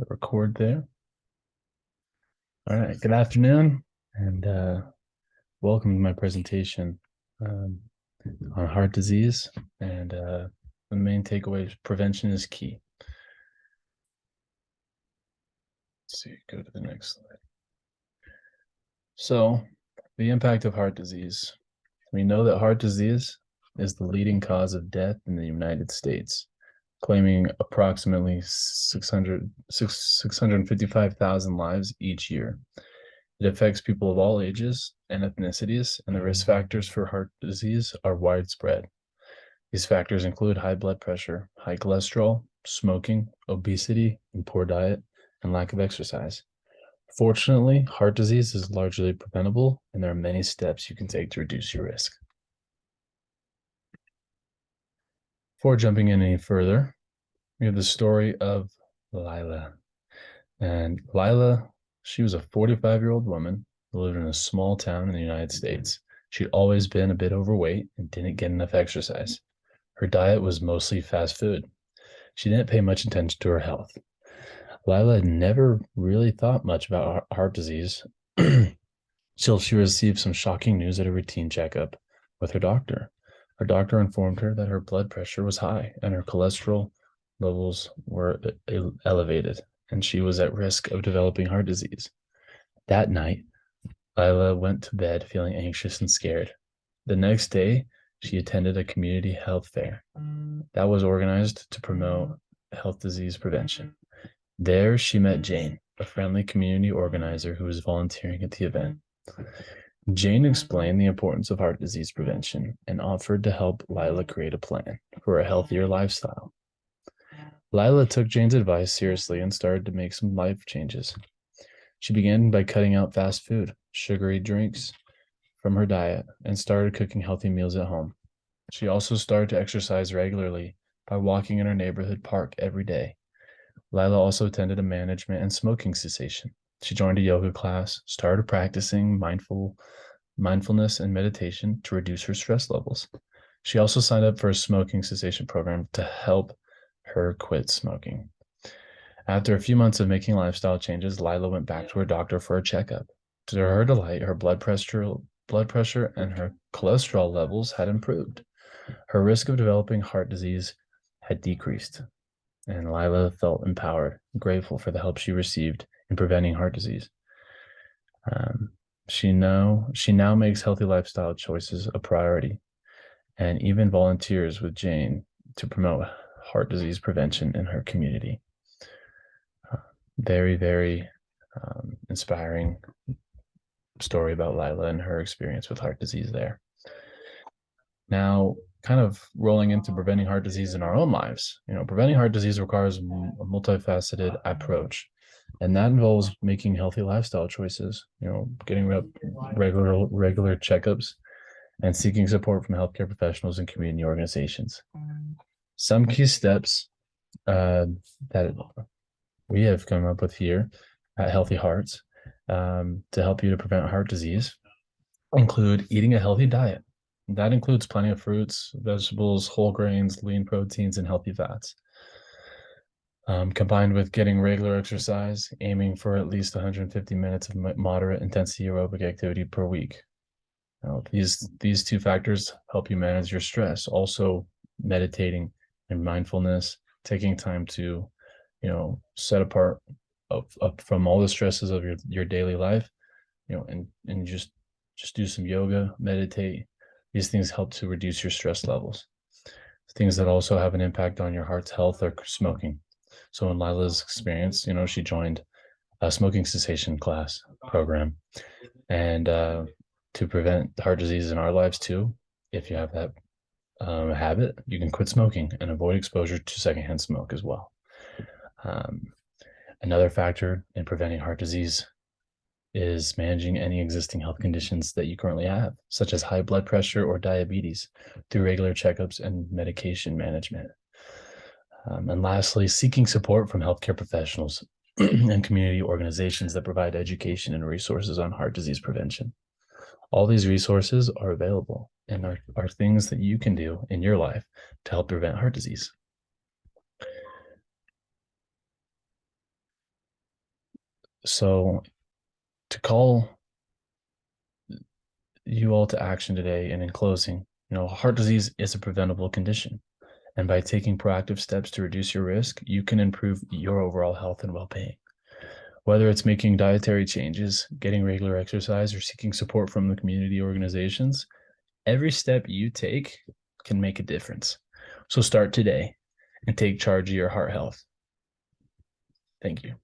Record there. All right. Good afternoon, and welcome to my presentation um, on heart disease. And the main takeaway is prevention is key. Let's see, go to the next slide. So, the impact of heart disease. We know that heart disease is the leading cause of death in the United States, claiming approximately 655,000 lives each year. It affects people of all ages and ethnicities, and the risk factors for heart disease are widespread. These factors include high blood pressure, high cholesterol, smoking, obesity, and poor diet, and lack of exercise. Fortunately, heart disease is largely preventable, and there are many steps you can take to reduce your risk. Before jumping in any further, we have the story of Lila. And Lila, she was a 45-year-old woman who lived in a small town in the United States. She'd always been a bit overweight and didn't get enough exercise. Her diet was mostly fast food. She didn't pay much attention to her health. Lila had never really thought much about heart disease till she received some shocking news at a routine checkup with her doctor. Her doctor informed her that her blood pressure was high and her cholesterol levels were elevated, and she was at risk of developing heart disease. That night, Lila went to bed feeling anxious and scared. The next day, she attended a community health fair that was organized to promote health disease prevention. There, she met Jane, a friendly community organizer who was volunteering at the event. Jane explained the importance of heart disease prevention and offered to help Lila create a plan for a healthier lifestyle. Lila took Jane's advice seriously and started to make some life changes. She began by cutting out fast food, sugary drinks from her diet, and started cooking healthy meals at home. She also started to exercise regularly by walking in her neighborhood park every day. Lila also attended a management and smoking cessation. She joined a yoga class, started practicing mindfulness and meditation to reduce her stress levels. She also signed up for a smoking cessation program to help her quit smoking. After a few months of making lifestyle changes, Lila went back to her doctor for a checkup. To her delight, her blood pressure and her cholesterol levels had improved. Her risk of developing heart disease had decreased, and Lila felt empowered, grateful for the help she received in preventing heart disease. She now makes healthy lifestyle choices a priority, and even volunteers with Jane to promote heart disease prevention in her community. Very, very inspiring story about Lila and her experience with heart disease there. Now, kind of rolling into preventing heart disease in our own lives. Preventing heart disease requires a multifaceted approach, and that involves making healthy lifestyle choices. Getting regular checkups and seeking support from healthcare professionals and community organizations. Some key steps that we have come up with here at Healthy Hearts to help you to prevent heart disease include eating a healthy diet. That includes plenty of fruits, vegetables, whole grains, lean proteins, and healthy fats. Combined with getting regular exercise, aiming for at least 150 minutes of moderate intensity aerobic activity per week. These two factors help you manage your stress. Also, meditating and mindfulness, taking time to, set apart from all the stresses of your daily life, and just do some yoga, meditate. These things help to reduce your stress levels. Things that also have an impact on your heart's health are smoking. So in Lila's experience, she joined a smoking cessation class program, and to prevent heart disease in our lives too, if you have that habit, you can quit smoking and avoid exposure to secondhand smoke as well. Another factor in preventing heart disease is managing any existing health conditions that you currently have, such as high blood pressure or diabetes, through regular checkups and medication management. And lastly, seeking support from healthcare professionals and community organizations that provide education and resources on heart disease prevention. All these resources are available and are things that you can do in your life to help prevent heart disease. So to call you all to action today and in closing, heart disease is a preventable condition. And by taking proactive steps to reduce your risk, you can improve your overall health and well-being. Whether it's making dietary changes, getting regular exercise, or seeking support from the community organizations, every step you take can make a difference. So start today and take charge of your heart health. Thank you.